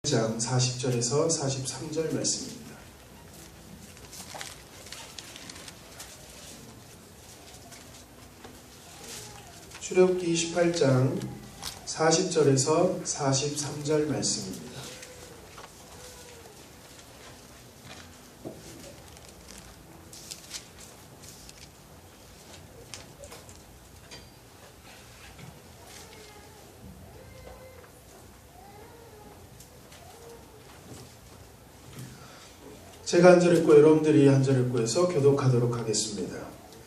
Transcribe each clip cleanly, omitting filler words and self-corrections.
장 40절에서 43절 말씀입니다. 출애굽기 28장 40절에서 43절 말씀입니다. 제가 한 절 읽고 여러분들이 한 절 읽고 해서 교독하도록 하겠습니다.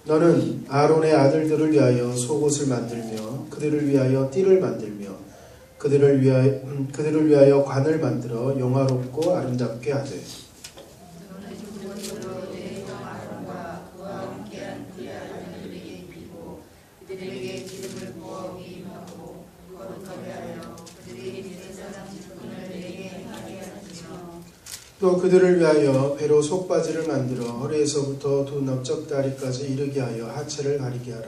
너는 아론의 아들들을 위하여 속옷을 만들며 그들을 위하여 띠를 만들며 그들을 위하여 관을 만들어 영화롭고 아름답게 하되 또 그들을 위하여 배로 속바지를 만들어 허리에서부터 두 넓적다리까지 이르게 하여 하체를 가리게 하라.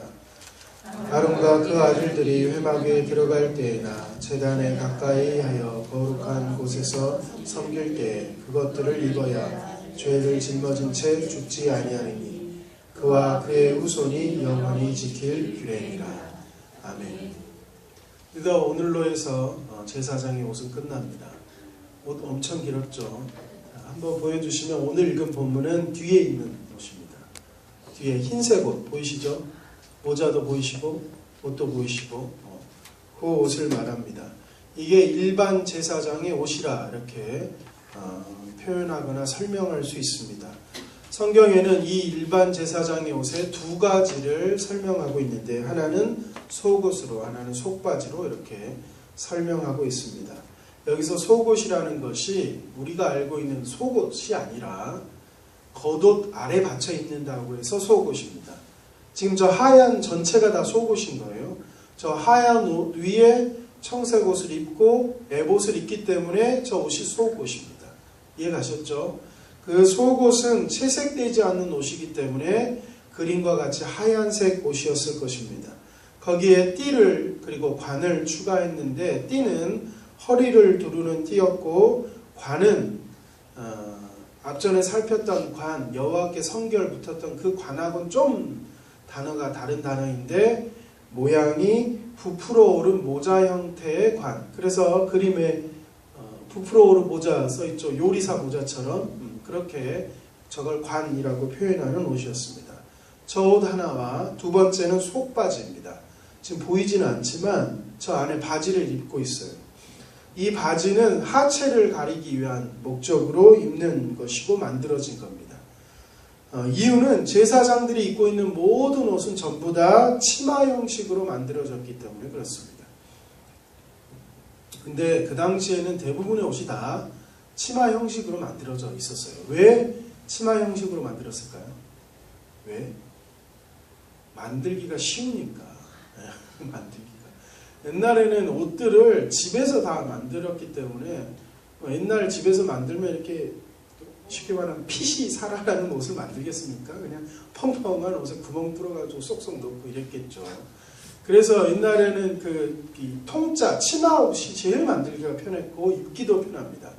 아론과 그 아들들이 회막 위에 들어갈 때에나 제단에 가까이 하여 거룩한 곳에서 섬길 때에 그것들을 입어야 죄를 짊어진 채 죽지 아니하리니 그와 그의 후손이 영원히 지킬 규례니라. 아멘. 그래서 오늘로 해서 제사장의 옷은 끝납니다. 옷 엄청 길었죠. 한번 보여주시면 오늘 읽은 본문은 뒤에 있는 옷입니다. 뒤에 흰색 옷 보이시죠? 모자도 보이시고 옷도 보이시고 그 옷을 말합니다. 이게 일반 제사장의 옷이라 이렇게 표현하거나 설명할 수 있습니다. 성경에는 이 일반 제사장의 옷의 두 가지를 설명하고 있는데 하나는 속옷으로 하나는 속바지로 이렇게 설명하고 있습니다. 여기서 속옷이라는 것이 우리가 알고 있는 속옷이 아니라 겉옷 아래 받쳐 입는다고 해서 속옷입니다. 지금 저 하얀 전체가 다 속옷인 거예요. 저 하얀 옷 위에 청색 옷을 입고 에봇을 입기 때문에 저 옷이 속옷입니다. 이해가셨죠? 그 속옷은 채색되지 않는 옷이기 때문에 그림과 같이 하얀색 옷이었을 것입니다. 거기에 띠를 그리고 관을 추가했는데 띠는 허리를 두르는 띠였고 관은 앞전에 살폈던 관, 여호와께 성결 붙었던 그 관하고는 좀 단어가 다른 단어인데 모양이 부풀어 오른 모자 형태의 관. 그래서 그림에 부풀어 오른 모자 써있죠. 요리사 모자처럼 그렇게 저걸 관이라고 표현하는 옷이었습니다. 저 옷 하나와 두 번째는 속바지입니다. 지금 보이지는 않지만 저 안에 바지를 입고 있어요. 이 바지는 하체를 가리기 위한 목적으로 입는 것이고 만들어진 겁니다. 이유는 제사장들이 입고 있는 모든 옷은 전부 다 치마 형식으로 만들어졌기 때문에 그렇습니다. 근데 그 당시에는 대부분의 옷이 다 치마 형식으로 만들어져 있었어요. 왜 치마 형식으로 만들었을까요? 왜? 만들기가 쉬우니까. 만들기가. 옛날에는 옷들을 집에서 다 만들었기 때문에 옛날 집에서 만들면 이렇게 쉽게 말하면 핏이 살아나는 옷을 만들겠습니까? 그냥 펑펑한 옷에 구멍 뚫어가지고 쏙쏙 넣고 이랬겠죠. 그래서 옛날에는 통짜, 치마 옷이 제일 만들기가 편했고 입기도 편합니다.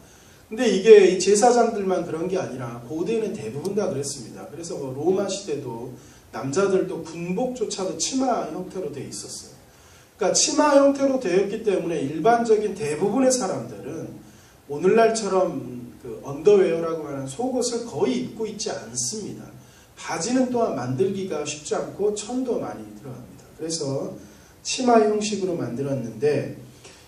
근데 이게 제사장들만 그런 게 아니라 고대는 대부분 다 그랬습니다. 그래서 로마 시대도 남자들도 군복조차도 치마 형태로 되어 있었어요. 그러니까 치마 형태로 되었기 때문에 일반적인 대부분의 사람들은 오늘날처럼 언더웨어라고 하는 속옷을 거의 입고 있지 않습니다. 바지는 또한 만들기가 쉽지 않고 천도 많이 들어갑니다. 그래서 치마 형식으로 만들었는데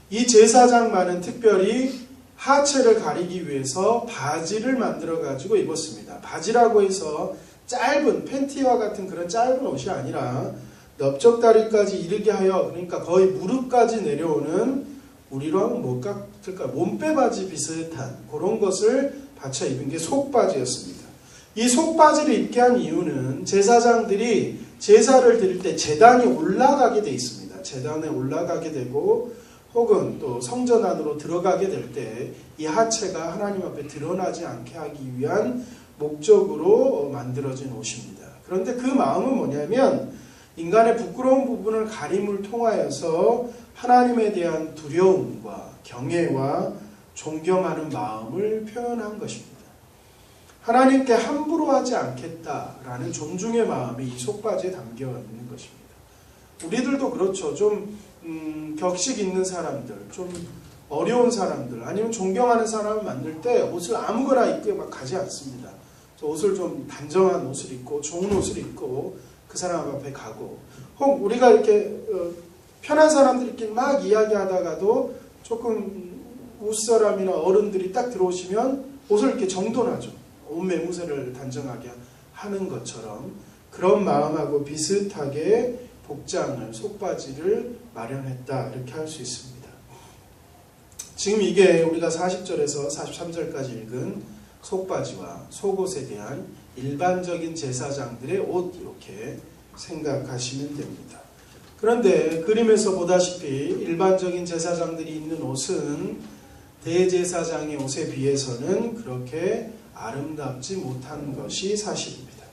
이 제사장만은 특별히 하체를 가리기 위해서 바지를 만들어 가지고 입었습니다. 바지라고 해서 짧은 팬티와 같은 그런 짧은 옷이 아니라 넓적다리까지 이르게 하여 그러니까 거의 무릎까지 내려오는 우리로 하면 뭐 같을까? 몸빼바지 비슷한 그런 것을 받쳐 입은 게 속바지였습니다. 이 속바지를 입게 한 이유는 제사장들이 제사를 드릴 때 제단이 올라가게 돼 있습니다. 제단에 올라가게 되고 혹은 또 성전 안으로 들어가게 될 때 이 하체가 하나님 앞에 드러나지 않게 하기 위한 목적으로 만들어진 옷입니다. 그런데 그 마음은 뭐냐면 인간의 부끄러운 부분을 가림을 통하여서 하나님에 대한 두려움과 경외와 존경하는 마음을 표현한 것입니다. 하나님께 함부로 하지 않겠다라는 존중의 마음이 이 속바지에 담겨 있는 것입니다. 우리들도 그렇죠. 좀 격식 있는 사람들, 좀 어려운 사람들, 아니면 존경하는 사람을 만날 때 옷을 아무거나 입게 막 가지 않습니다. 저 옷을 좀 단정한 옷을 입고 좋은 옷을 입고 그 사람 앞에 가고, 혹 우리가 이렇게 편한 사람들끼리 막 이야기하다가도 조금 윗사람이나 어른들이 딱 들어오시면 옷을 이렇게 정돈하죠. 옷 매무새를 단정하게 하는 것처럼 그런 마음하고 비슷하게 복장을, 속바지를 마련했다, 이렇게 할 수 있습니다. 지금 이게 우리가 40절에서 43절까지 읽은 속바지와 속옷에 대한 일반적인 제사장들의 옷, 이렇게 생각하시면 됩니다. 그런데 그림에서 보다시피 일반적인 제사장들이 입는 옷은 대제사장의 옷에 비해서는 그렇게 아름답지 못한 것이 사실입니다.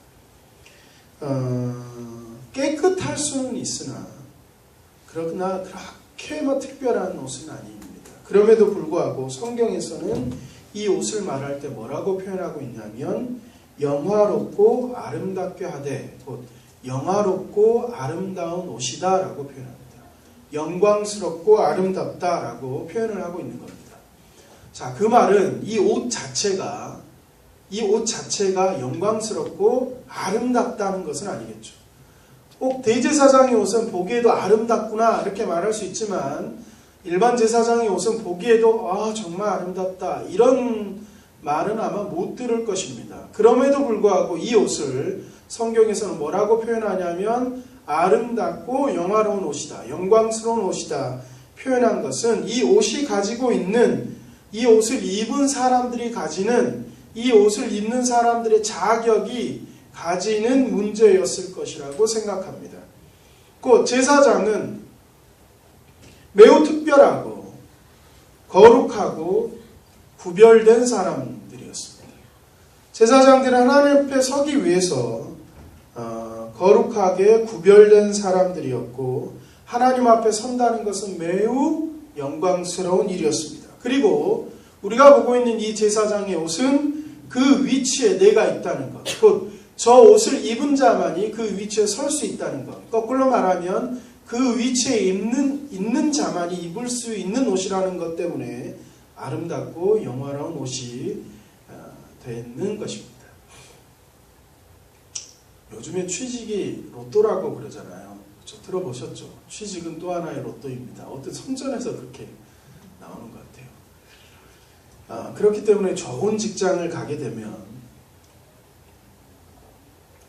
깨끗할 수는 있으나 그러나 그렇게 특별한 옷은 아닙니다. 그럼에도 불구하고 성경에서는 이 옷을 말할 때 뭐라고 표현하고 있냐면 영화롭고 아름답게 하되, 곧 영화롭고 아름다운 옷이다 라고 표현합니다. 영광스럽고 아름답다 라고 표현을 하고 있는 겁니다. 자, 그 말은 이 옷 자체가 영광스럽고 아름답다는 것은 아니겠죠. 꼭 대제사장의 옷은 보기에도 아름답구나 이렇게 말할 수 있지만, 일반 제사장의 옷은 보기에도 정말 아름답다 이런 말은 아마 못 들을 것입니다. 그럼에도 불구하고 이 옷을 성경에서는 뭐라고 표현하냐면 아름답고 영화로운 옷이다, 영광스러운 옷이다 표현한 것은 이 옷이 가지고 있는, 이 옷을 입은 사람들이 가지는, 이 옷을 입는 사람들의 자격이 가지는 문제였을 것이라고 생각합니다. 그 제사장은 매우 특별하고 거룩하고 구별된 사람들이었습니다. 제사장들은 하나님 앞에 서기 위해서 거룩하게 구별된 사람들이었고, 하나님 앞에 선다는 것은 매우 영광스러운 일이었습니다. 그리고 우리가 보고 있는 이 제사장의 옷은 그 위치에 내가 있다는 것, 곧 저 옷을 입은 자만이 그 위치에 설 수 있다는 것, 거꾸로 말하면 그 위치에 있는 자만이 입을 수 있는 옷이라는 것 때문에 아름답고 영화로운 옷이 되는 것입니다. 요즘에 취직이 로또라고 그러잖아요. 그렇죠? 들어보셨죠? 취직은 또 하나의 로또입니다. 어떤 선전에서 그렇게 나오는 것 같아요. 그렇기 때문에 좋은 직장을 가게 되면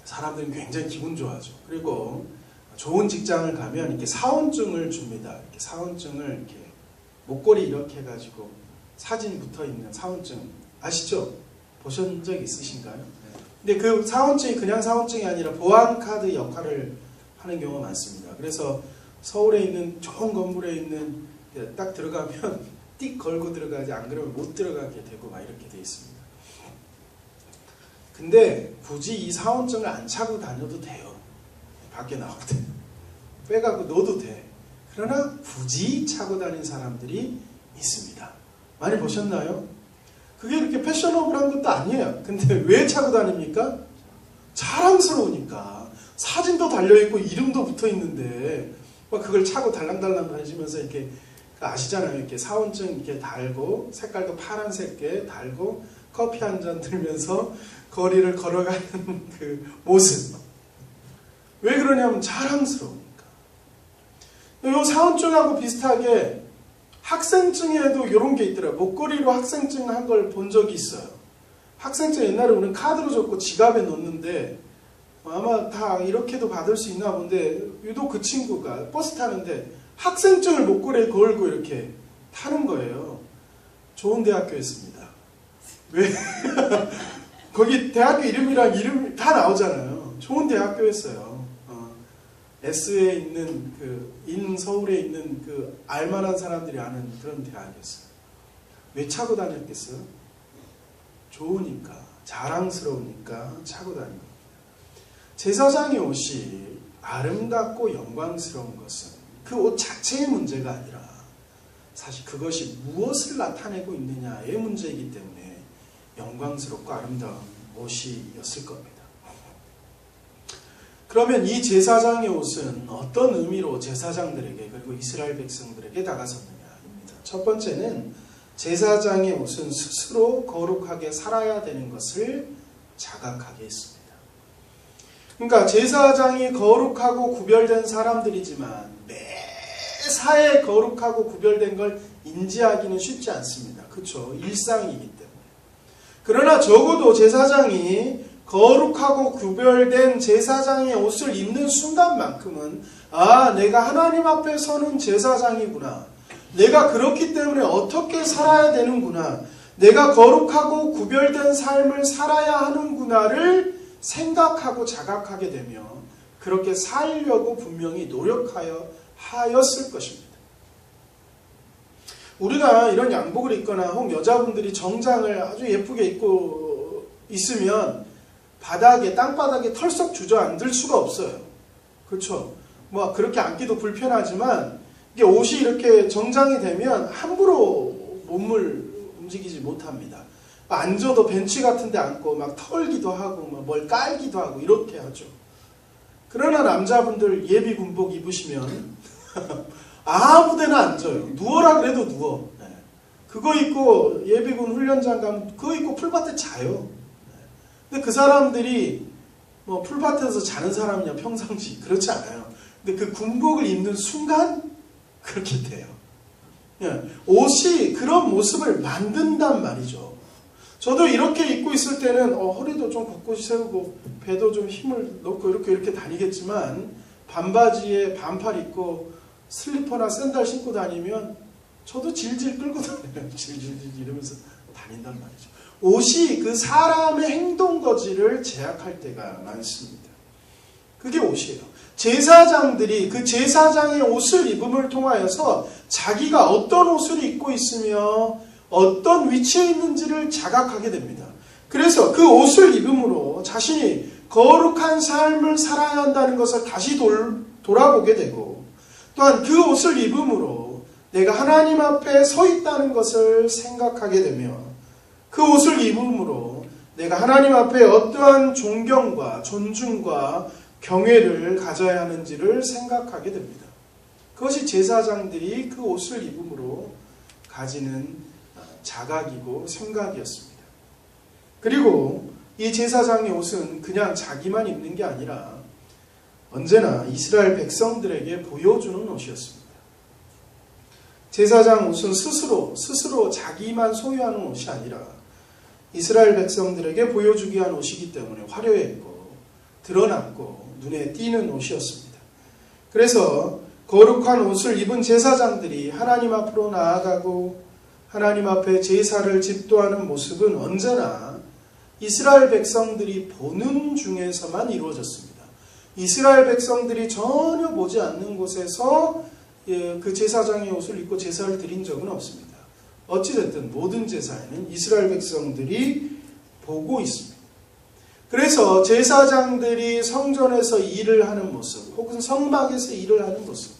사람들은 굉장히 기분 좋아하죠. 그리고 좋은 직장을 가면 이렇게 사원증을 줍니다. 이렇게 사원증을 이렇게 목걸이 이렇게 해가지고 사진 붙어 있는 사원증 아시죠? 보신 적 있으신가요? 근데 그 사원증이 그냥 사원증이 아니라 보안카드 역할을 하는 경우가 많습니다. 그래서 서울에 있는 좋은 건물에 있는, 딱 들어가면 띡 걸고 들어가지, 안 그러면 못 들어가게 되고 막 이렇게 돼 있습니다. 근데 굳이 이 사원증을 안 차고 다녀도 돼요. 밖에 나올 때 빼갖고 넣어도 돼. 그러나 굳이 차고 다니는 사람들이 있습니다. 많이 보셨나요? 그게 그렇게 패셔너블한 것도 아니에요. 근데 왜 차고 다닙니까? 자랑스러우니까. 사진도 달려있고 이름도 붙어있는데 막 그걸 차고 달랑달랑 다니시면서 이렇게, 아시잖아요. 이렇게 사원증 이렇게 달고, 색깔도 파란색에 달고, 커피 한 잔 들면서 거리를 걸어가는 그 모습. 왜 그러냐면 자랑스러우니까. 이 사원증하고 비슷하게 학생증에도 이런 게 있더라고요. 목걸이로 학생증 한 걸 본 적이 있어요. 학생증 옛날에 우리는 카드로 줬고 지갑에 넣었는데 아마 다 이렇게도 받을 수 있나 본데, 유독 그 친구가 버스 타는데 학생증을 목걸이에 걸고 이렇게 타는 거예요. 좋은 대학교였습니다. 왜? 거기 대학교 이름이랑 이름 다 나오잖아요. 좋은 대학교였어요. S에 있는 서울에 있는 알만한 사람들이 아는 그런 대학이었어요. 왜 차고 다녔겠어요? 좋으니까, 자랑스러우니까 차고 다닌 겁니다. 제사장의 옷이 아름답고 영광스러운 것은 그 옷 자체의 문제가 아니라 사실 그것이 무엇을 나타내고 있느냐의 문제이기 때문에 영광스럽고 아름다운 옷이었을 겁니다. 그러면 이 제사장의 옷은 어떤 의미로 제사장들에게 그리고 이스라엘 백성들에게 다가섰느냐입니다. 첫 번째는 제사장의 옷은 스스로 거룩하게 살아야 되는 것을 자각하게 했습니다. 그러니까 제사장이 거룩하고 구별된 사람들이지만 매사에 거룩하고 구별된 걸 인지하기는 쉽지 않습니다. 그렇죠? 일상이기 때문에. 그러나 적어도 제사장이 거룩하고 구별된 제사장의 옷을 입는 순간만큼은 내가 하나님 앞에 서는 제사장이구나. 내가 그렇기 때문에 어떻게 살아야 되는구나. 내가 거룩하고 구별된 삶을 살아야 하는구나를 생각하고 자각하게 되며 그렇게 살려고 분명히 하였을 것입니다. 우리가 이런 양복을 입거나 혹은 여자분들이 정장을 아주 예쁘게 입고 있으면 땅바닥에 털썩 주저앉을 수가 없어요. 그렇죠? 그렇게 앉기도 불편하지만 이게 옷이 이렇게 정장이 되면 함부로 몸을 움직이지 못합니다. 앉아도 벤치 같은 데 앉고 막 털기도 하고 뭘 깔기도 하고 이렇게 하죠. 그러나 남자분들 예비 군복 입으시면 아무 데나 앉아요. 누워라 그래도 누워. 그거 입고 예비군 훈련장 가면 그거 입고 풀밭에 자요. 근데 그 사람들이 풀밭에서 자는 사람이냐 평상시 그렇지 않아요. 근데 그 군복을 입는 순간 그렇게 돼요. 옷이 그런 모습을 만든단 말이죠. 저도 이렇게 입고 있을 때는 허리도 좀 꼿꼿이 세우고 배도 좀 힘을 넣고 이렇게 다니겠지만 반바지에 반팔 입고 슬리퍼나 샌들 신고 다니면 저도 질질 끌고 다녀요. 질질 이러면서 다닌단 말이죠. 옷이 그 사람의 행동거지를 제약할 때가 많습니다. 그게 옷이에요. 제사장들이 그 제사장의 옷을 입음을 통하여서 자기가 어떤 옷을 입고 있으며 어떤 위치에 있는지를 자각하게 됩니다. 그래서 그 옷을 입음으로 자신이 거룩한 삶을 살아야 한다는 것을 다시 돌아보게 되고 또한 그 옷을 입음으로 내가 하나님 앞에 서 있다는 것을 생각하게 되며 그 옷을 입음으로 내가 하나님 앞에 어떠한 존경과 존중과 경외를 가져야 하는지를 생각하게 됩니다. 그것이 제사장들이 그 옷을 입음으로 가지는 자각이고 생각이었습니다. 그리고 이 제사장의 옷은 그냥 자기만 입는 게 아니라 언제나 이스라엘 백성들에게 보여주는 옷이었습니다. 제사장 옷은 스스로 자기만 소유하는 옷이 아니라 이스라엘 백성들에게 보여주기 위한 옷이기 때문에 화려했고 드러났고 눈에 띄는 옷이었습니다. 그래서 거룩한 옷을 입은 제사장들이 하나님 앞으로 나아가고 하나님 앞에 제사를 집도하는 모습은 언제나 이스라엘 백성들이 보는 중에서만 이루어졌습니다. 이스라엘 백성들이 전혀 보지 않는 곳에서 그 제사장의 옷을 입고 제사를 드린 적은 없습니다. 어찌됐든 모든 제사에는 이스라엘 백성들이 보고 있습니다. 그래서 제사장들이 성전에서 일을 하는 모습 혹은 성막에서 일을 하는 모습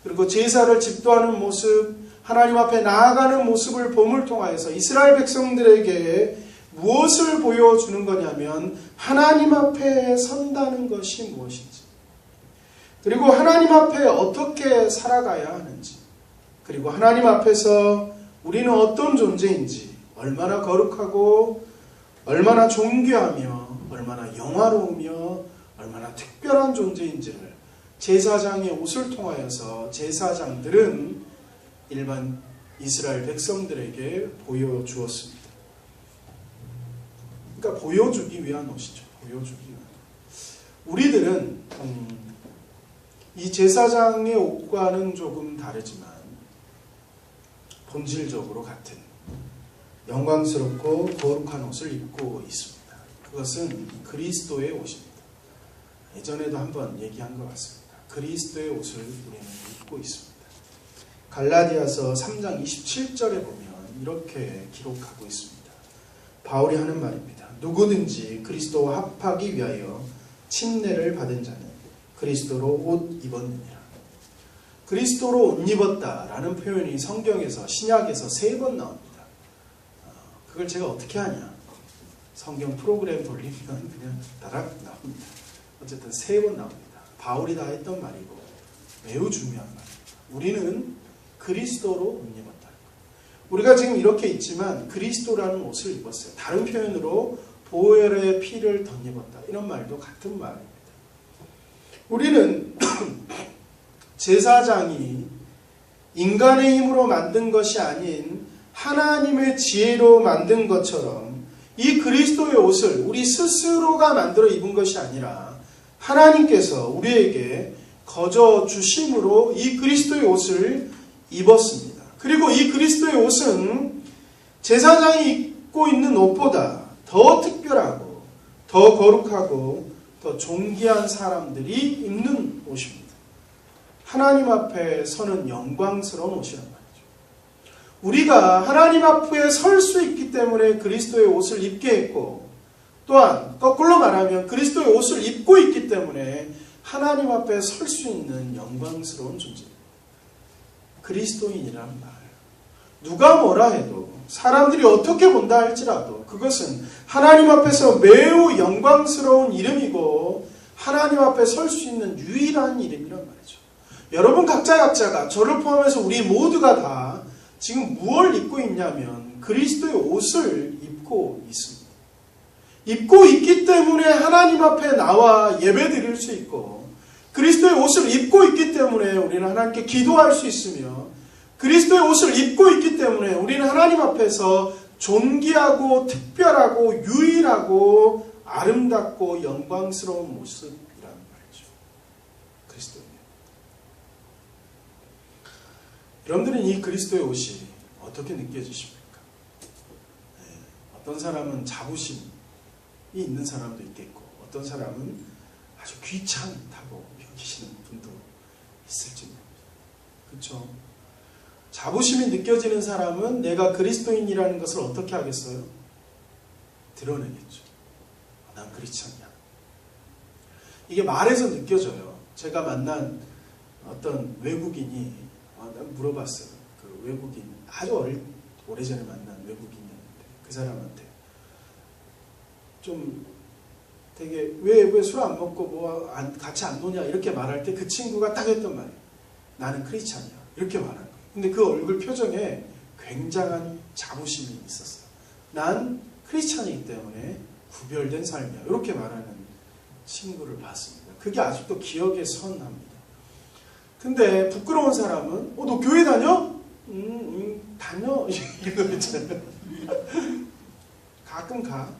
그리고 제사를 집도하는 모습 하나님 앞에 나아가는 모습을 봄을 통하여서 이스라엘 백성들에게 무엇을 보여주는 거냐면 하나님 앞에 선다는 것이 무엇인지 그리고 하나님 앞에 어떻게 살아가야 하는지 그리고 하나님 앞에서 우리는 어떤 존재인지 얼마나 거룩하고 얼마나 존귀하며 얼마나 영화로우며 얼마나 특별한 존재인지를 제사장의 옷을 통하여서 제사장들은 일반 이스라엘 백성들에게 보여주었습니다. 그러니까 보여주기 위한 옷이죠. 보여주기 위한. 우리들은 이 제사장의 옷과는 조금 다르지만 본질적으로 같은 영광스럽고 거룩한 옷을 입고 있습니다. 그것은 그리스도의 옷입니다. 예전에도 한번 얘기한 것 같습니다. 그리스도의 옷을 우리는 입고 있습니다. 갈라디아서 3장 27절에 보면 이렇게 기록하고 있습니다. 바울이 하는 말입니다. 누구든지 그리스도와 합하기 위하여 침례를 받은 자는 그리스도로 옷 입었느니라. 그리스도로 옷 입었다라는 표현이 성경에서 신약에서 3번 나옵니다. 그걸 제가 어떻게 하냐? 성경 프로그램 돌리면 그냥 따락 나옵니다. 어쨌든 3번 나옵니다. 바울이 다 했던 말이고 매우 중요한 말입니다. 우리는 그리스도로 옷 입었다. 우리가 지금 이렇게 있지만 그리스도라는 옷을 입었어요. 다른 표현으로 보혈의 피를 덧입었다. 이런 말도 같은 말입니다. 우리는 제사장이 인간의 힘으로 만든 것이 아닌 하나님의 지혜로 만든 것처럼 이 그리스도의 옷을 우리 스스로가 만들어 입은 것이 아니라 하나님께서 우리에게 거저 주심으로 이 그리스도의 옷을 입었습니다. 그리고 이 그리스도의 옷은 제사장이 입고 있는 옷보다 더 특별하고 더 거룩하고 더 존귀한 사람들이 입는 옷입니다. 하나님 앞에 서는 영광스러운 옷이란 말이죠. 우리가 하나님 앞에 설 수 있기 때문에 그리스도의 옷을 입게 했고, 또한 거꾸로 말하면 그리스도의 옷을 입고 있기 때문에 하나님 앞에 설 수 있는 영광스러운 존재입니다. 그리스도인이란 말. 누가 뭐라 해도 사람들이 어떻게 본다 할지라도 그것은 하나님 앞에서 매우 영광스러운 이름이고 하나님 앞에 설 수 있는 유일한 이름이란 말이죠. 여러분 각자가 저를 포함해서 우리 모두가 다 지금 무엇을 입고 있냐면 그리스도의 옷을 입고 있습니다. 입고 있기 때문에 하나님 앞에 나와 예배 드릴 수 있고 그리스도의 옷을 입고 있기 때문에 우리는 하나님께 기도할 수 있으며 그리스도의 옷을 입고 있기 때문에 우리는 하나님 앞에서 존귀하고 특별하고 유일하고 아름답고 영광스러운 모습이라는 말이죠. 그리스도예요. 여러분들은 이 그리스도의 옷이 어떻게 느껴지십니까? 네, 어떤 사람은 자부심이 있는 사람도 있겠고 어떤 사람은 아주 귀찮다고 여기시는 분도 있을지 모릅니다. 그렇죠? 자부심이 느껴지는 사람은 내가 그리스도인이라는 것을 어떻게 하겠어요? 드러내겠죠. 난 그렇지 않냐. 이게 말에서 느껴져요. 제가 만난 어떤 외국인이 물어봤어요. 그 외국인 아주 오래전에 만난 외국인이었는데 그 사람한테 좀 되게 왜 술 안 먹고 같이 안 노냐 이렇게 말할 때 그 친구가 딱 했던 말이에요. 나는 크리스찬이야. 이렇게 말한 거예요. 근데 그 얼굴 표정에 굉장한 자부심이 있었어요. 난 크리스찬이기 때문에 구별된 삶이야. 이렇게 말하는 친구를 봤습니다. 그게 아직도 기억에 선합니다. 근데 부끄러운 사람은 너 교회 다녀? 다녀. 이런 거 있잖아요. 가끔 가.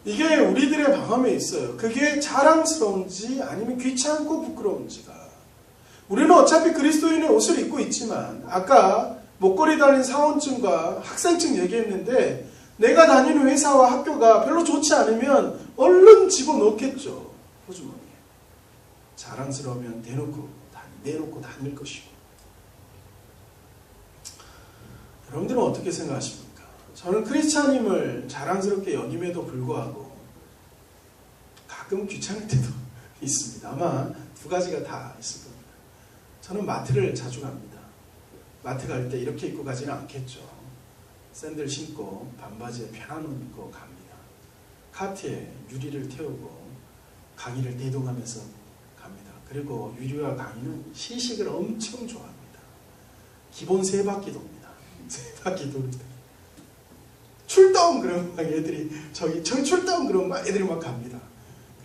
이게 우리들의 마음에 있어요. 그게 자랑스러운지 아니면 귀찮고 부끄러운지가. 우리는 어차피 그리스도인의 옷을 입고 있지만 아까 목걸이 달린 사원증과 학생증 얘기했는데 내가 다니는 회사와 학교가 별로 좋지 않으면 얼른 집어넣겠죠. 호주머니에. 자랑스러우면 내놓고 다닐 것이고. 여러분들은 어떻게 생각하십니까? 저는 크리스찬임을 자랑스럽게 여김에도 불구하고 가끔 귀찮을 때도 있습니다. 아마 두 가지가 다 있을 겁니다. 저는 마트를 자주 갑니다. 마트 갈 때 이렇게 입고 가지는 않겠죠. 샌들 신고 반바지에 편한 옷 입고 갑니다. 카트에 유리를 태우고 강의를 대동하면서 갑니다. 그리고 유리와 강의는 시식을 엄청 좋아합니다. 기본 3바퀴 돕니다. 3바퀴 돕니다. 출동! 그러면 막 애들이 저기 출동! 그러면 막 애들이 막 갑니다.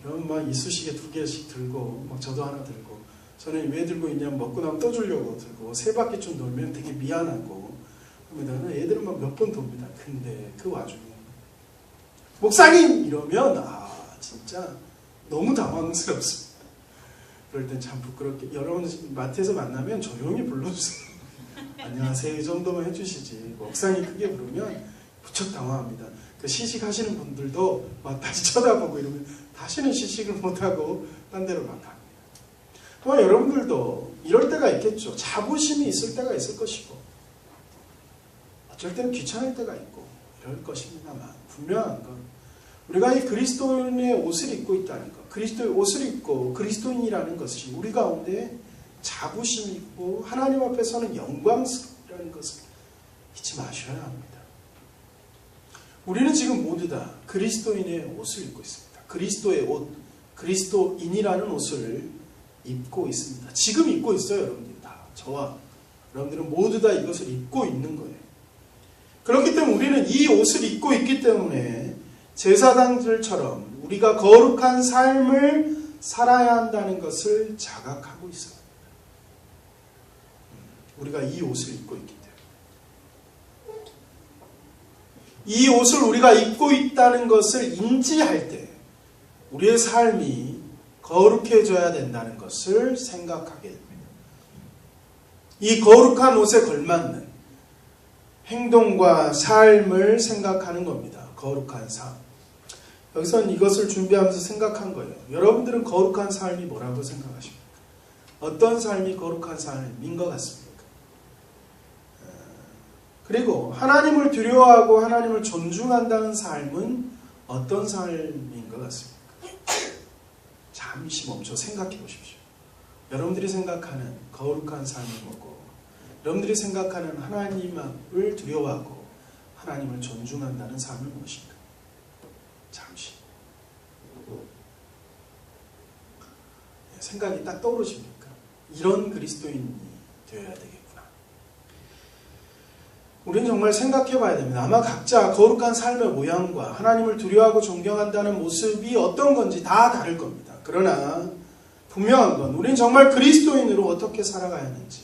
그러면 막 이쑤시개 2개씩 들고 막 저도 하나 들고 저는 왜 들고 있냐면 먹고 나면 또 주려고 들고 3바퀴쯤 돌면 되게 미안하고 그러면 애들은 막 몇 번 돕니다. 근데 그 와중에 목사님! 이러면 진짜 너무 당황스럽습니다. 그럴 땐 참 부끄럽게 여러분 마트에서 만나면 조용히 불러주세요. 안녕하세요 이 정도만 해주시지 목사님 크게 부르면 무척 당황합니다. 그 시식하시는 분들도 막 다시 쳐다보고 이러면 다시는 시식을 못하고 딴 데로 막 갑니다. 또 여러분들도 이럴 때가 있겠죠. 자부심이 있을 때가 있을 것이고 어쩔 때는 귀찮을 때가 있고 이럴 것입니다만 분명한 건 우리가 이 그리스도인의 옷을 입고 있다는 것, 그리스도의 옷을 입고 그리스도인이라는 것이 우리 가운데 자부심 있고 하나님 앞에서는 영광스러운 것을 잊지 마셔야 합니다. 우리는 지금 모두 다 그리스도인의 옷을 입고 있습니다. 그리스도의 옷, 그리스도인이라는 옷을 입고 있습니다. 지금 입고 있어요, 여러분들 다. 저와 여러분들은 모두 다 이것을 입고 있는 거예요. 그렇기 때문에 우리는 이 옷을 입고 있기 때문에 제사장들처럼 우리가 거룩한 삶을 살아야 한다는 것을 자각하고 있어요. 우리가 이 옷을 입고 있기 때문에. 이 옷을 우리가 입고 있다는 것을 인지할 때 우리의 삶이 거룩해져야 된다는 것을 생각하게 됩니다. 이 거룩한 옷에 걸맞는 행동과 삶을 생각하는 겁니다. 거룩한 삶. 여기서는 이것을 준비하면서 생각한 거예요. 여러분들은 거룩한 삶이 뭐라고 생각하십니까? 어떤 삶이 거룩한 삶인 것 같습니까? 그리고 하나님을 두려워하고 하나님을 존중한다는 삶은 어떤 삶인 것 같습니까? 잠시 멈춰 생각해 보십시오. 여러분들이 생각하는 거룩한 삶이 뭐고, 여러분들이 생각하는 하나님을 두려워하고 하나님을 존중한다는 삶은 무엇인가? 잠시 생각이 딱 떠오르십니까? 이런 그리스도인이 되어야 되겠구나. 우리는 정말 생각해 봐야 됩니다. 아마 각자 거룩한 삶의 모양과 하나님을 두려워하고 존경한다는 모습이 어떤 건지 다 다를 겁니다. 그러나 분명한 건 우리는 정말 그리스도인으로 어떻게 살아가야 하는지,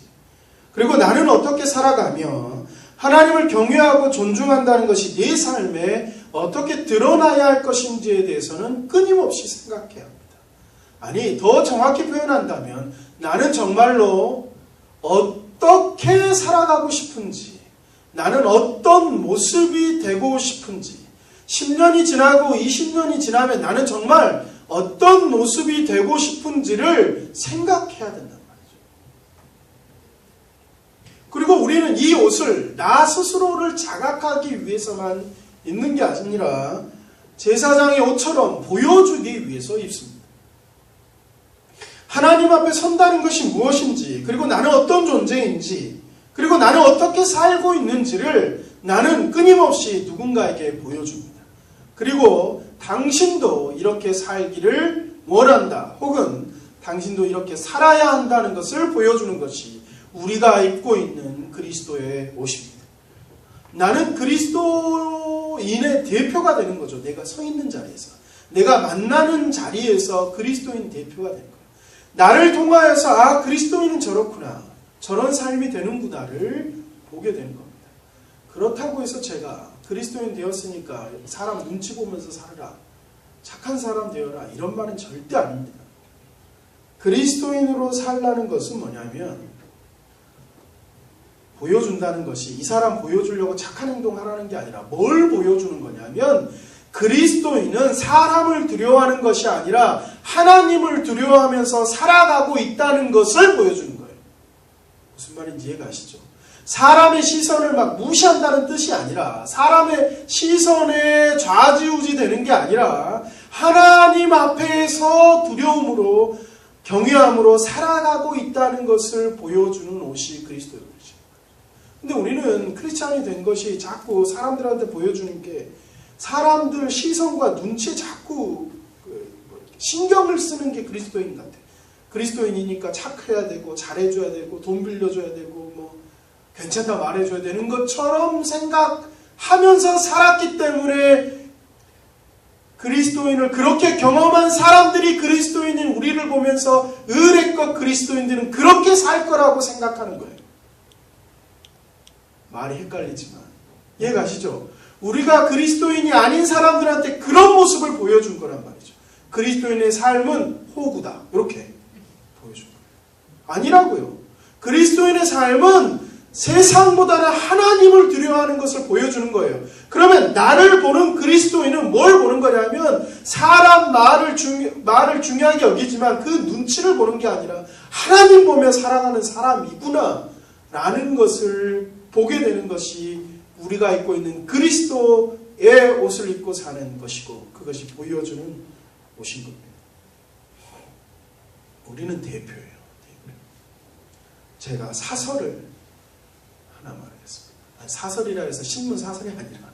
그리고 나는 어떻게 살아가며 하나님을 경외하고 존중한다는 것이 내 삶에 어떻게 드러나야 할 것인지에 대해서는 끊임없이 생각해야 합니다. 아니, 더 정확히 표현한다면 나는 정말로 어떻게 살아가고 싶은지, 나는 어떤 모습이 되고 싶은지, 10년이 지나고 20년이 지나면 나는 정말 어떤 모습이 되고 싶은지를 생각해야 된단 말이죠. 그리고 우리는 이 옷을 나 스스로를 자각하기 위해서만 입는 게 아니라 제사장의 옷처럼 보여주기 위해서 입습니다. 하나님 앞에 선다는 것이 무엇인지, 그리고 나는 어떤 존재인지, 그리고 나는 어떻게 살고 있는지를 나는 끊임없이 누군가에게 보여줍니다. 그리고 당신도 이렇게 살기를 원한다, 혹은 당신도 이렇게 살아야 한다는 것을 보여주는 것이 우리가 입고 있는 그리스도의 옷입니다. 나는 그리스도인의 대표가 되는 거죠. 내가 서 있는 자리에서, 내가 만나는 자리에서 그리스도인 대표가 되는 거예요. 나를 통하여서 아, 그리스도인은 저렇구나, 저런 삶이 되는구나를 보게 되는 겁니다. 그렇다고 해서 제가 그리스도인 되었으니까 사람 눈치 보면서 살아라, 착한 사람 되어라, 이런 말은 절대 아닙니다. 그리스도인으로 살라는 것은 뭐냐면 보여준다는 것이 이 사람 보여주려고 착한 행동하라는 게 아니라 뭘 보여주는 거냐면 그리스도인은 사람을 두려워하는 것이 아니라 하나님을 두려워하면서 살아가고 있다는 것을 보여주는 거예요. 무슨 말인지 이해가 가시죠? 사람의 시선을 막 무시한다는 뜻이 아니라, 사람의 시선에 좌지우지 되는 게 아니라 하나님 앞에서 두려움으로 경외함으로 살아가고 있다는 것을 보여주는 옷이 그리스도의 옷이죠. 근데 우리는 크리스찬이 된 것이 자꾸 사람들한테 보여주는 게 사람들 시선과 눈치에 자꾸 신경을 쓰는 게 그리스도인 같아. 그리스도인이니까 착해야 되고 잘해줘야 되고 돈 빌려줘야 되고 뭐 괜찮다 말해줘야 되는 것처럼 생각하면서 살았기 때문에 그리스도인을 그렇게 경험한 사람들이 그리스도인인 우리를 보면서 의례껏 그리스도인들은 그렇게 살 거라고 생각하는 거예요. 말이 헷갈리지만 이해가시죠? 우리가 그리스도인이 아닌 사람들한테 그런 모습을 보여준 거란 말이죠. 그리스도인의 삶은 호구다, 이렇게 보여준 거예요. 아니라고요. 그리스도인의 삶은 세상보다는 하나님을 두려워하는 것을 보여주는 거예요. 그러면 나를 보는 그리스도인은 뭘 보는 거냐면 사람 말을 중요하게 여기지만 그 눈치를 보는 게 아니라 하나님 보며 살아가는 사람이구나 라는 것을 보게 되는 것이 우리가 입고 있는 그리스도의 옷을 입고 사는 것이고, 그것이 보여주는 옷인 겁니다. 우리는 대표예요. 제가 사설을 하나 말하겠습니다. 아니, 사설이라 해서 신문 사설이 아니라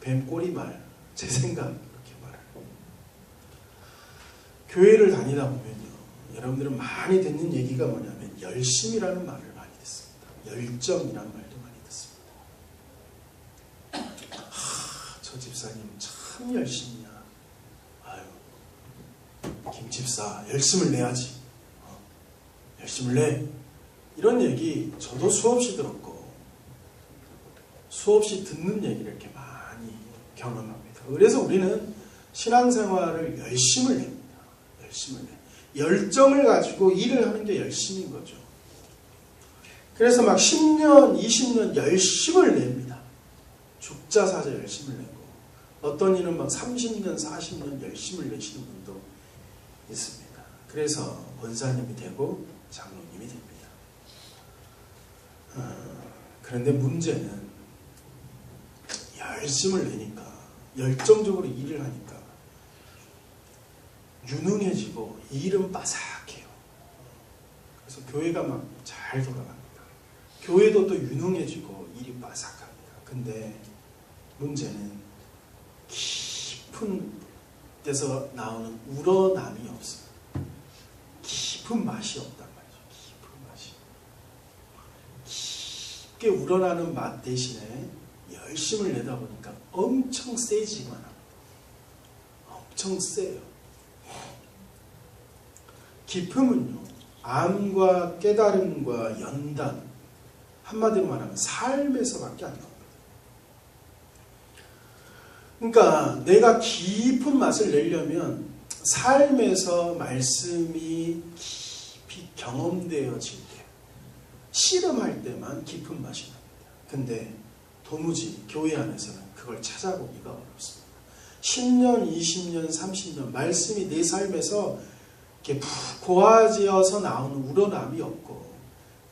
뱀꼬리말, 제 생각 이렇게 말해요. 교회를 다니다 보면요, 여러분들은 많이 듣는 얘기가 뭐냐면 열심이라는 말을 많이 듣습니다. 열정이라는 말도 많이 듣습니다. 저 집사님 참 열심이야. 아유, 김 집사 열심을 내야지. 열심을 내. 이런 얘기 저도 수없이 들었고 수없이 듣는 얘기를 이렇게 많이 경험합니다. 그래서 우리는 신앙생활을 열심을 냅니다. 열심을 내. 열정을 가지고 일을 하는 게 열심인 거죠. 그래서 막 10년, 20년 열심을 냅니다. 죽자사자 열심을 내고, 어떤 이는 막 30년, 40년 열심을 내시는 분도 있습니다. 그래서 권사님이 되고 장로님이 됩니다. 그런데 문제는 열심을 내니까, 열정적으로 일을 하니까 유능해지고 일은 빠삭해요. 그래서 교회가 막 잘 돌아갑니다. 교회도 또 유능해지고 일이 빠삭합니다. 근데 문제는 깊은 데서 나오는 우러남이 없어요. 깊은 맛이 없단 말이죠. 깊은 맛이. 깊게 우러나는 맛 대신에 열심을 내다 보니까 엄청 세지만 합니다. 엄청 세요. 깊음은요, 암과 깨달음과 연단, 한마디로 말하면 삶에서밖에 안 나옵니다. 그러니까 내가 깊은 맛을 내려면 삶에서 말씀이 깊이 경험되어질 때, 씨름할 때만 깊은 맛이 납니다. 근데 도무지 교회 안에서는 그걸 찾아보기가 어렵습니다. 10년, 20년, 30년 말씀이 내 삶에서 이렇게 푹 고아지어서 나오는 우러남이 없고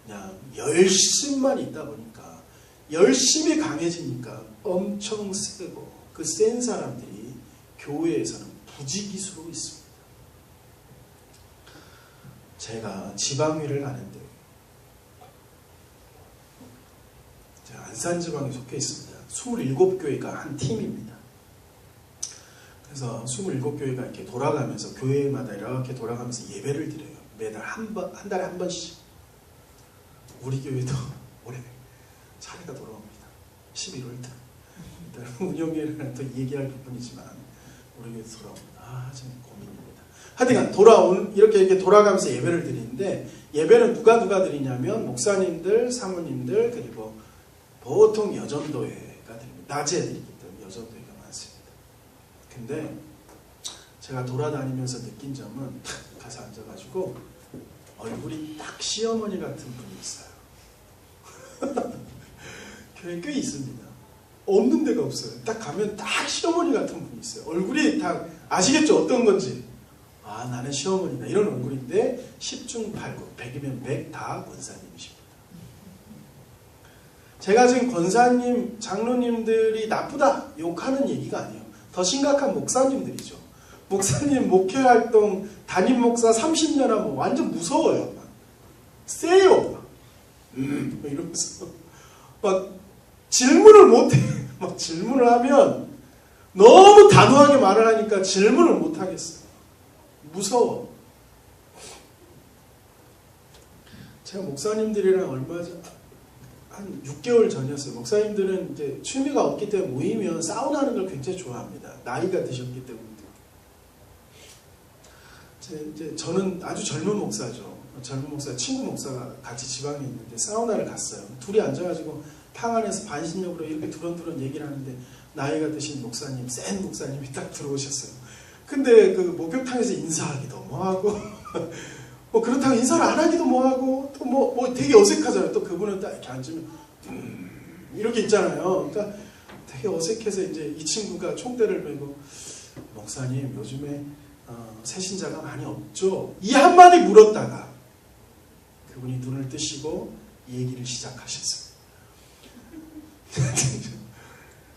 그냥 열심만 있다 보니까, 열심이 강해지니까 엄청 세고, 그 센 사람들이 교회에서는 부지기수로 있습니다. 제가 지방회를 가는데, 제가 안산지방에 속해 있습니다. 27교회가 한 팀입니다. 그래서 27교회가 이렇게 돌아가면서, 교회마다 이렇게 돌아가면서 예배를 드려요. 매달 한 달에 한 번씩. 우리 교회도 올해 차례가 돌아옵니다. 11월달. 운영회를 또 얘기할 부분이지만 우리 교회도 돌아옵니다. 좀 고민입니다. 하여튼 이렇게 돌아가면서 예배를 드리는데, 예배는 누가 드리냐면 목사님들, 사모님들, 그리고 보통 여전도회가 드립니다. 낮에 드리기 때문에 여전도회가 많습니다. 근데 제가 돌아다니면서 느낀 점은, 탁 가서 앉아가지고 얼굴이 딱 시어머니 같은 분이 있어요. 교회에 꽤 있습니다. 없는 데가 없어요. 딱 가면 딱 시어머니 같은 분이 있어요. 얼굴이 다 아시겠죠? 어떤 건지. 아, 나는 시어머니다, 이런 얼굴인데 10중 8구, 100이면 100 다 권사님이십니다. 제가 지금 권사님, 장로님들이 나쁘다 욕하는 얘기가 아니에요. 더 심각한 목사님들이죠. 목사님 목회활동 담임 목사 30년 하면 완전 무서워요. 막. 세요. 이러면서 막 질문을 못해. 막 질문을 하면 너무 단호하게 말을 하니까 질문을 못하겠어요. 무서워. 제가 목사님들이랑 얼마 전, 한 6개월 전이었어요. 목사님들은 이제 취미가 없기 때문에 모이면 사우나하는 걸 굉장히 좋아합니다. 나이가 드셨기 때문에. 이제 저는 아주 젊은 목사죠. 젊은 목사, 친구 목사가 같이 지방에 있는데 사우나를 갔어요. 둘이 앉아가지고 탕 안에서 반신욕으로 이렇게 두런두런 얘기를 하는데, 나이가 드신 목사님, 센 목사님이 딱 들어오셨어요. 근데 그 목욕탕에서 인사하기도 뭐하고 뭐 그렇다고 인사를 안 하기도 뭐하고, 또 뭐 되게 어색하잖아요. 또 그분은 딱 이렇게 앉으면 이렇게 있잖아요. 그러니까 되게 어색해서 이제 이 친구가 총대를 메고, 목사님 요즘에 새신자가 많이 없죠? 이 한마디 물었다가 그분이 눈을 뜨시고 얘기를 시작하셨어요.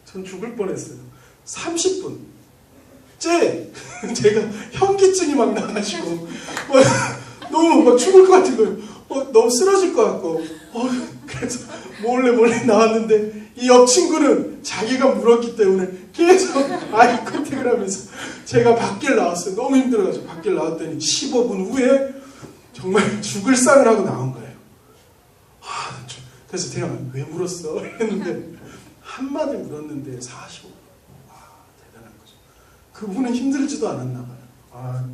전 죽을 뻔했어요. 30분 제가 현기증이 막 나가지고 너무 막 죽을 것 같은 거예요. 너무 쓰러질 것 같고. 그래서 몰래 나왔는데 이 옆 친구는 자기가 물었기 때문에 계속 아이 컨택을 하면서 제가 밖에 나왔어요. 너무 힘들어가지고 밖에 나왔더니 15분 후에 정말 죽을 상을 하고 나온 거예요. 그래서 제가 왜 물었어? 했는데 한마디 물었는데 45분. 대단한 거죠. 그분은 힘들지도 않았나 봐요.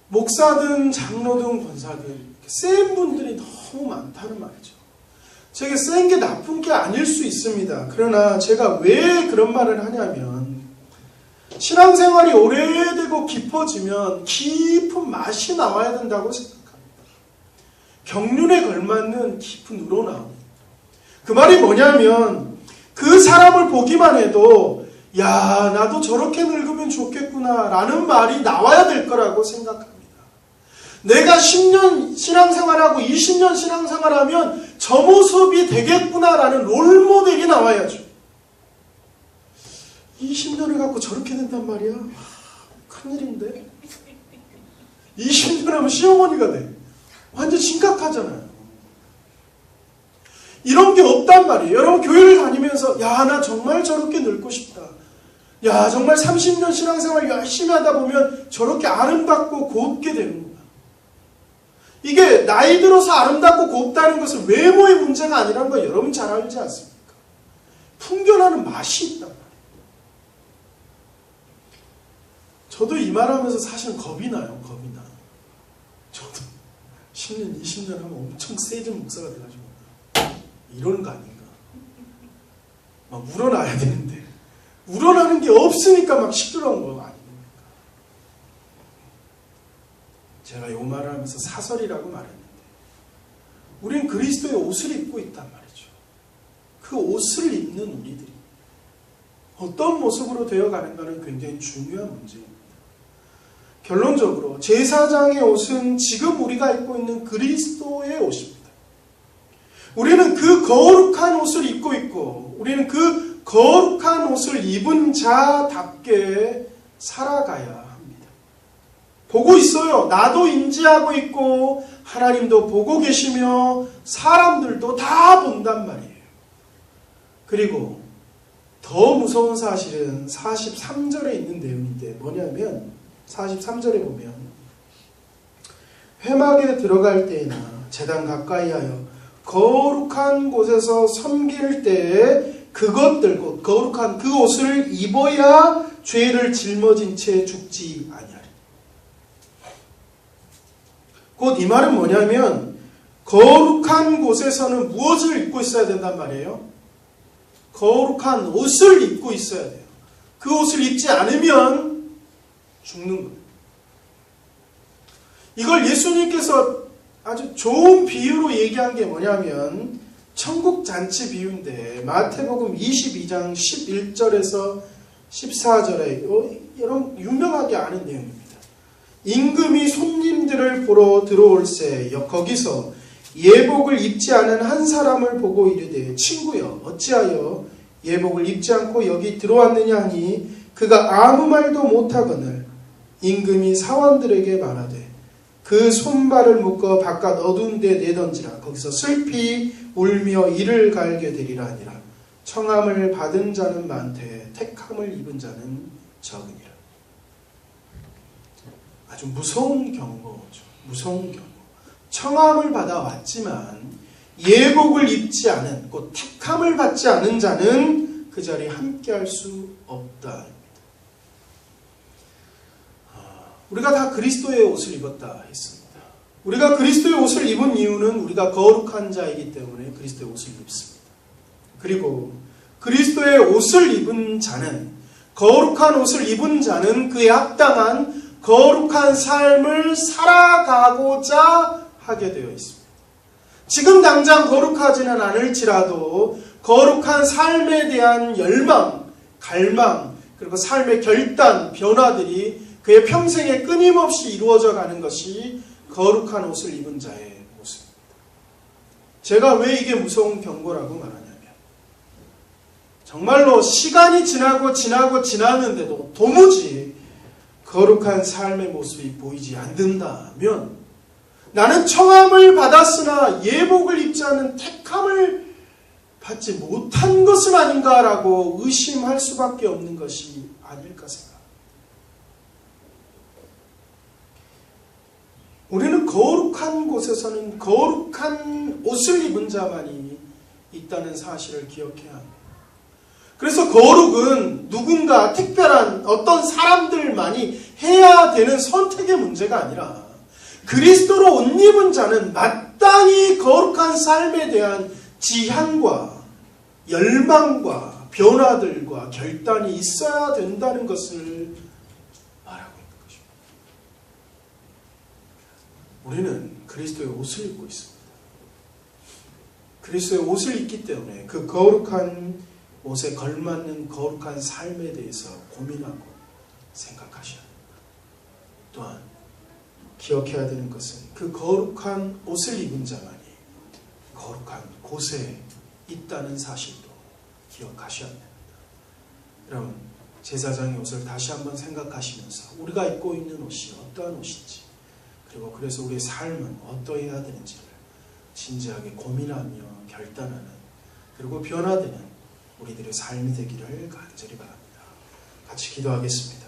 목사든 장로든 권사든 센 분들이 너무 많다는 말이죠. 제가 센 게 나쁜 게 아닐 수 있습니다. 그러나 제가 왜 그런 말을 하냐면 신앙생활이 오래되고 깊어지면 깊은 맛이 나와야 된다고 생각합니다. 경륜에 걸맞는 깊은 우러나옴. 그 말이 뭐냐면 그 사람을 보기만 해도 야, 나도 저렇게 늙으면 좋겠구나 라는 말이 나와야 될 거라고 생각합니다. 내가 10년 신앙생활하고 20년 신앙생활하면 저 모습이 되겠구나라는 롤모델이 나와야죠. 20년을 갖고 저렇게 된단 말이야. 큰일인데. 20년 하면 시어머니가 돼. 완전 심각하잖아요. 이런 게 없단 말이에요. 여러분 교회를 다니면서 야, 나 정말 저렇게 늙고 싶다. 야, 정말 30년 신앙생활 열심히 하다 보면 저렇게 아름답고 곱게 되는구나. 이게 나이 들어서 아름답고 곱다는 것은 외모의 문제가 아니라는 거 여러분 잘 알지 않습니까? 풍겨나는 맛이 있단 말이에요. 저도 이 말하면서 사실은 겁이 나요. 겁이 나. 저도 10년, 20년 하면 엄청 세진 목사가 돼가지고 이러는 거 아닌가. 막 우러나야 되는데 우러나는 게 없으니까 막 시끄러운 거 아닙니까? 제가 이 말을 하면서 사설이라고 말했는데 우린 그리스도의 옷을 입고 있단 말이죠. 그 옷을 입는 우리들이 어떤 모습으로 되어가는가는 굉장히 중요한 문제입니다. 결론적으로 제사장의 옷은 지금 우리가 입고 있는 그리스도의 옷입니다. 우리는 그 거룩한 옷을 입고 있고 우리는 그 거룩한 옷을 입은 자답게 살아가야 합니다. 보고 있어요. 나도 인지하고 있고 하나님도 보고 계시며 사람들도 다 본단 말이에요. 그리고 더 무서운 사실은 43절에 있는 내용인데 뭐냐면 43절에 보면 회막에 들어갈 때에나 제단 가까이 하여 거룩한 곳에서 섬길 때에 그것들 곧 거룩한 그 옷을 입어야 죄를 짊어진 채 죽지 아니하리. 곧 이 말은 뭐냐면 거룩한 곳에서는 무엇을 입고 있어야 된단 말이에요? 거룩한 옷을 입고 있어야 돼요. 그 옷을 입지 않으면 죽는 거예요. 이걸 예수님께서 아주 좋은 비유로 얘기한 게 뭐냐면 천국 잔치 비유인데 마태복음 22장 11절에서 14절에 여러분 유명하게 아는 내용입니다. 임금이 손님들을 보러 들어올새 거기서 예복을 입지 않은 한 사람을 보고 이르되 친구여 어찌하여 예복을 입지 않고 여기 들어왔느냐 하니 그가 아무 말도 못하거늘 임금이 사원들에게 말하되 그 손발을 묶어 바깥 어두운 데 내던지라. 거기서 슬피 울며 이를 갈게 되리라 하니라. 청함을 받은 자는 많되 택함을 입은 자는 적으니라. 아주 무서운 경고죠. 무서운 경고. 청함을 받아 왔지만 예복을 입지 않은 곧 택함을 받지 않은 자는 그 자리에 함께할 수 없다. 우리가 다 그리스도의 옷을 입었다 했습니다. 우리가 그리스도의 옷을 입은 이유는 우리가 거룩한 자이기 때문에 그리스도의 옷을 입습니다. 그리고 그리스도의 옷을 입은 자는 거룩한 옷을 입은 자는 그에 합당한 거룩한 삶을 살아가고자 하게 되어 있습니다. 지금 당장 거룩하지는 않을지라도 거룩한 삶에 대한 열망, 갈망, 그리고 삶의 결단, 변화들이 그의 평생에 끊임없이 이루어져 가는 것이 거룩한 옷을 입은 자의 모습입니다. 제가 왜 이게 무서운 경고라고 말하냐면 정말로 시간이 지나고 지나는데도 도무지 거룩한 삶의 모습이 보이지 않는다면 나는 청함을 받았으나 예복을 입지 않은 택함을 받지 못한 것은 아닌가라고 의심할 수밖에 없는 것이 아닐까 생각합니다. 우리는 거룩한 곳에서는 거룩한 옷을 입은 자만이 있다는 사실을 기억해야 합니다. 그래서 거룩은 누군가 특별한 어떤 사람들만이 해야 되는 선택의 문제가 아니라 그리스도로 옷 입은 자는 마땅히 거룩한 삶에 대한 지향과 열망과 변화들과 결단이 있어야 된다는 것을 말하고 있는 것입니다. 우리는 그리스도의 옷을 입고 있습니다. 그리스도의 옷을 입기 때문에 그 거룩한 옷에 걸맞는 거룩한 삶에 대해서 고민하고 생각하셔야 합니다. 또한 기억해야 되는 것은 그 거룩한 옷을 입은 자만이 거룩한 곳에 있다는 사실도 기억하셔야 합니다. 여러분, 제사장의 옷을 다시 한번 생각하시면서 우리가 입고 있는 옷이 어떠한 옷인지, 그리고 그래서 우리의 삶은 어떠해야 되는지를 진지하게 고민하며 결단하는, 그리고 변화되는 우리들의 삶이 되기를 간절히 바랍니다. 같이 기도하겠습니다.